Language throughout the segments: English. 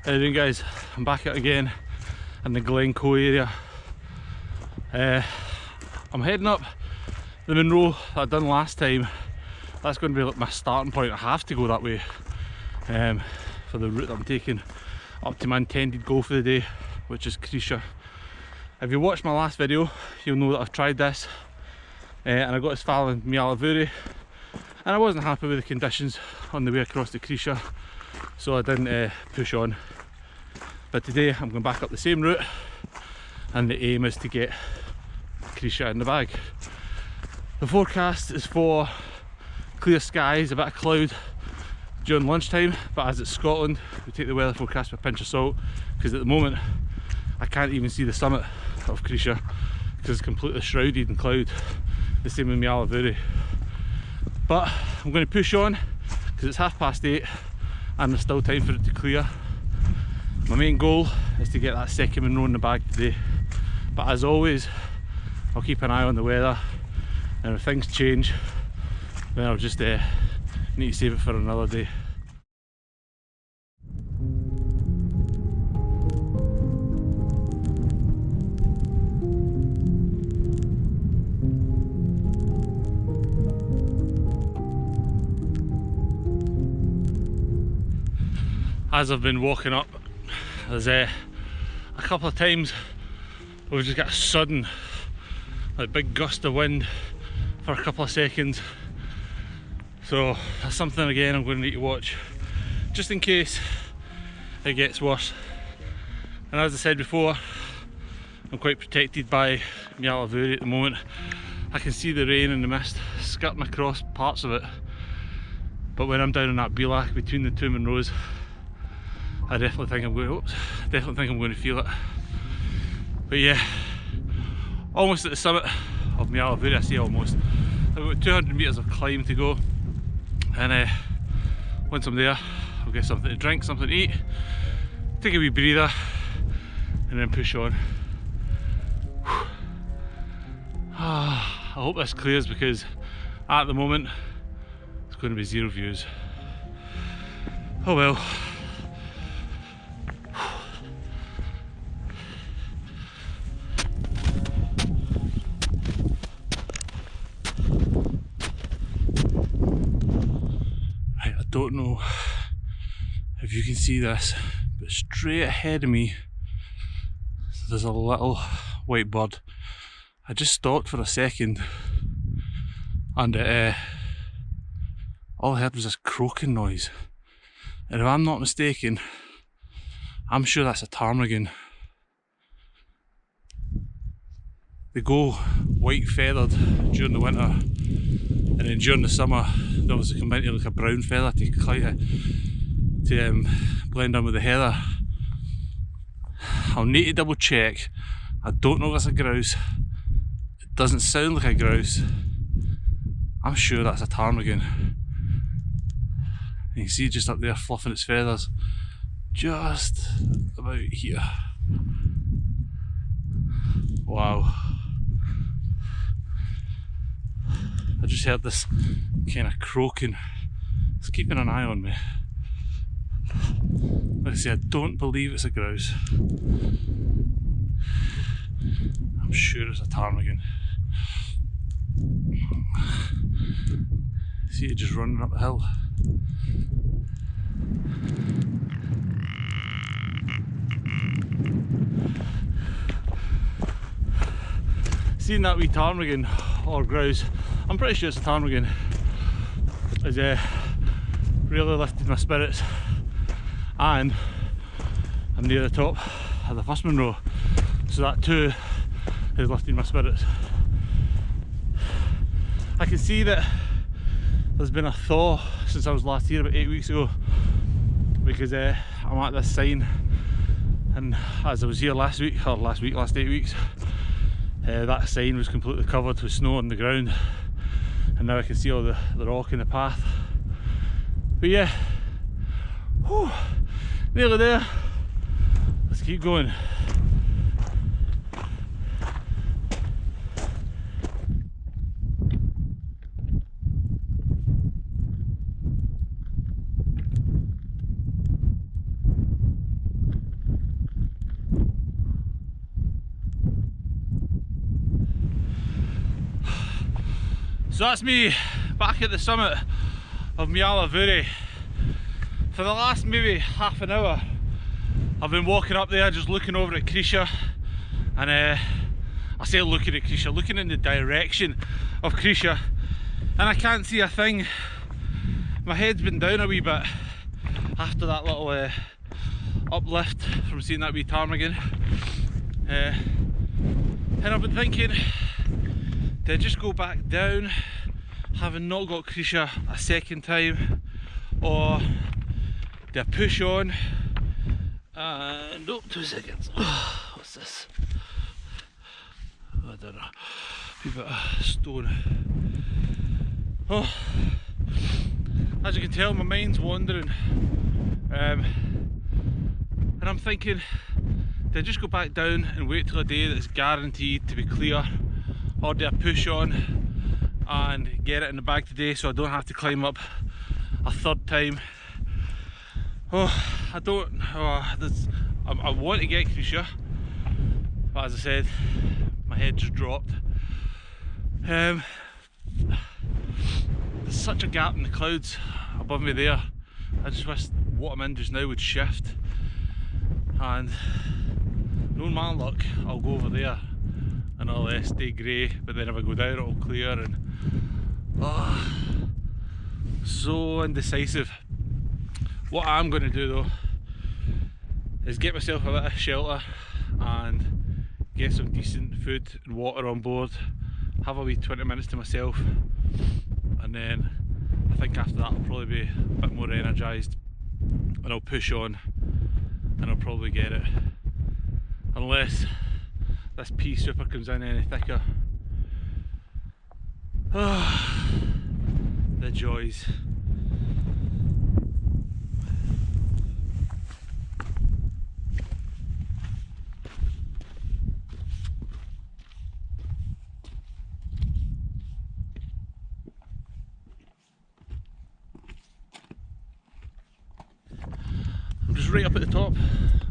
How you doing, guys? I'm back out again in the Glencoe area. I'm heading up the Munro that I done last time. That's going to be like my starting point. I have to go that way for the route that I'm taking up to my intended goal for the day, which is Creise. If you watched my last video, you'll know that I've tried this and I got as far in Meall, Bhuiridh, and I wasn't happy with the conditions on the way across to Creise, so I didn't push on. But today I'm going back up the same route, and the aim is to get Creise in the bag. The forecast is for clear skies, a bit of cloud during lunchtime, but as it's Scotland, we take the weather forecast with a pinch of salt, because at the moment I can't even see the summit of Creise because it's completely shrouded in cloud. The same with Meall, Bhuiridh. But I'm going to push on because it's 8:30 and there's still time for it to clear. My main goal is to get that second Munro in the bag today, but as always I'll keep an eye on the weather, and if things change then I'll just need to save it for another day. As I've been walking up, there's a couple of times we've just got a sudden like big gust of wind for a couple of seconds, so that's something again I'm going to need to watch just in case it gets worse. And as I said before, I'm quite protected by Meall, Bhuiridh at the moment. I can see the rain and the mist skirting across parts of it, but when I'm down in that Meall between the two Munros, I definitely think I'm going to feel it. But yeah, almost at the summit of Meall, Bhuiridh. I say almost. I've got 200 metres of climb to go, and once I'm there, I'll get something to drink, something to eat, take a wee breather, and then push on. I hope this clears, because at the moment it's going to be zero views. Oh well. I don't know if you can see this, but straight ahead of me there's a little white bird. I just stopped for a second and all I heard was this croaking noise, and if I'm not mistaken, I'm sure that's a ptarmigan. They go white feathered during the winter, and then during the summer they obviously come into like a brown feather to blend in with the heather. I'll need to double check. I don't know if it's a grouse. It doesn't sound like a grouse. I'm sure that's a ptarmigan. You can see just up there fluffing its feathers, just about here. Wow. I just heard this kind of croaking. It's keeping an eye on me. Like I say, I don't believe it's a grouse. I'm sure it's a ptarmigan. See it just running up the hill. Seeing that wee ptarmigan or grouse, I'm pretty sure it's a ptarmigan, has really lifted my spirits, and I'm near the top of the first Munro, so that too has lifted my spirits. I can see that there's been a thaw since I was last here about 8 weeks ago, because I'm at this sign, and as I was here last 8 weeks, that sign was completely covered with snow on the ground, and now I can see all the rock in the path. But yeah, whew, nearly there. Let's keep going. So that's me back at the summit of Meall Bhuiridh. For the last maybe half an hour I've been walking up there just looking over at Creise, and I say looking at Creise, looking in the direction of Creise, and I can't see a thing. My head's been down a wee bit after that little uplift from seeing that wee ptarmigan, and I've been thinking, do I just go back down having not got Creise a second time, or do I push on and oh, 2 seconds. What's this? I don't know. A wee bit of stone. Oh, as you can tell, my mind's wandering, and I'm thinking, do I just go back down and wait till a day that's guaranteed to be clear, or do I push on and get it in the bag today so I don't have to climb up a third time? Oh, I don't. Oh, I want to get Creise, but as I said, my head just dropped. There's such a gap in the clouds above me there. I just wish what I'm in just now would shift, and knowing my luck, I'll go over there and I'll stay grey, but then if I go down it'll clear, and oh, so indecisive. What I'm going to do though is get myself a bit of shelter and get some decent food and water on board, have a wee 20 minutes to myself, and then I think after that I'll probably be a bit more energised and I'll push on and I'll probably get it, unless this pea super comes in any thicker. Oh, the joys. I'm just right up at the top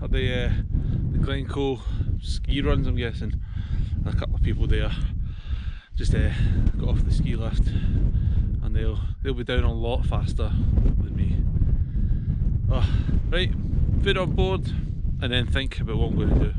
of the Glencoe ski runs, I'm guessing. A couple of people there just got off the ski lift, and they'll be down a lot faster than me. Oh, right, food on board and then think about what I'm going to do.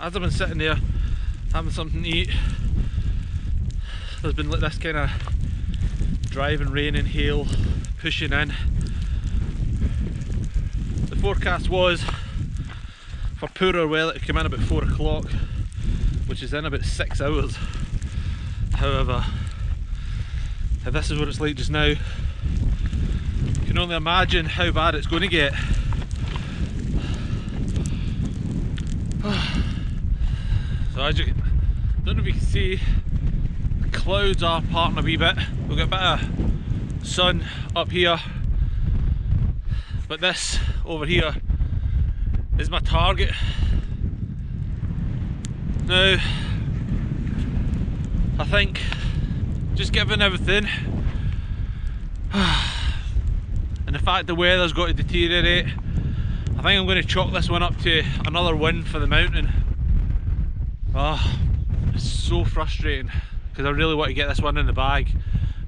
As I've been sitting there having something to eat, there's been this kind of driving rain and hail pushing in. The forecast was for poorer weather to come in about 4 o'clock, which is in about 6 hours. However, if this is what it's like just now, you can only imagine how bad it's going to get. So as you don't know if you can see, the clouds are parting a wee bit. We've got a bit of sun up here, but this over here is my target. Now, I think, just given everything and the fact the weather's got to deteriorate, I think I'm going to chalk this one up to another win for the mountain. Oh, it's so frustrating because I really want to get this one in the bag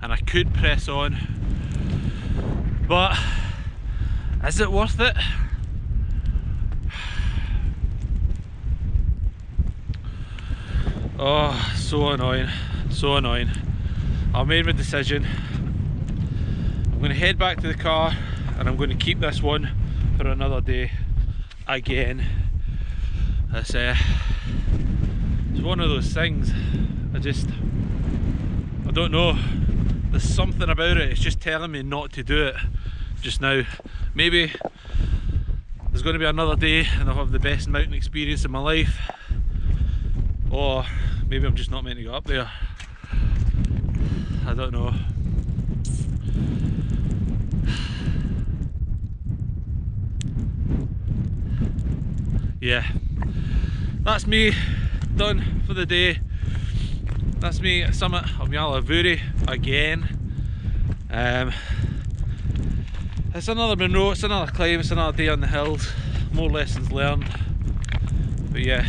and I could press on, but is it worth it? Oh, so annoying, so annoying. I've made my decision. I'm going to head back to the car and I'm going to keep this one for another day again. It's one of those things, I don't know, there's something about it, it's just telling me not to do it just now. Maybe there's going to be another day and I'll have the best mountain experience of my life, or maybe I'm just not meant to go up there. I don't know. yeah, that's me done for the day. That's me at the summit of Bhuiridh again. It's another Munro, it's another climb, it's another day on the hills, more lessons learned. But yeah,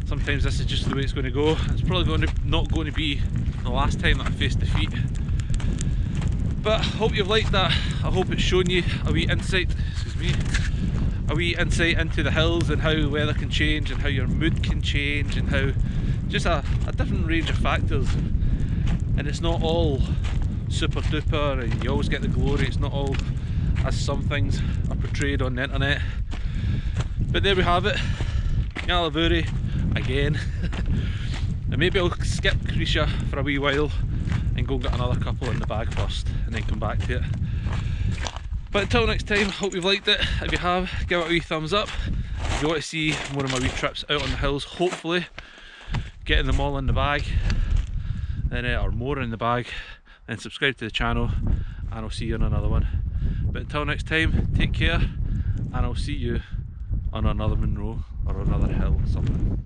sometimes this is just the way it's going to go. It's probably not going to be the last time that I face defeat. But I hope you've liked that. I hope it's shown you a wee insight, a wee insight into the hills and how weather can change and how your mood can change and how just a different range of factors. And it's not all super duper and you always get the glory. It's not all as some things are portrayed on the internet. But there we have it, Meall Bhuiridh again. And maybe I'll skip Creise for a wee while and go and get another couple in the bag first and then come back to it. But until next time, hope you've liked it. If you have, give it a wee thumbs up. If you want to see more of my wee trips out on the hills, hopefully getting them all in the bag, then or more in the bag, then subscribe to the channel and I'll see you on another one. But until next time, take care and I'll see you on another Munro or another hill or something.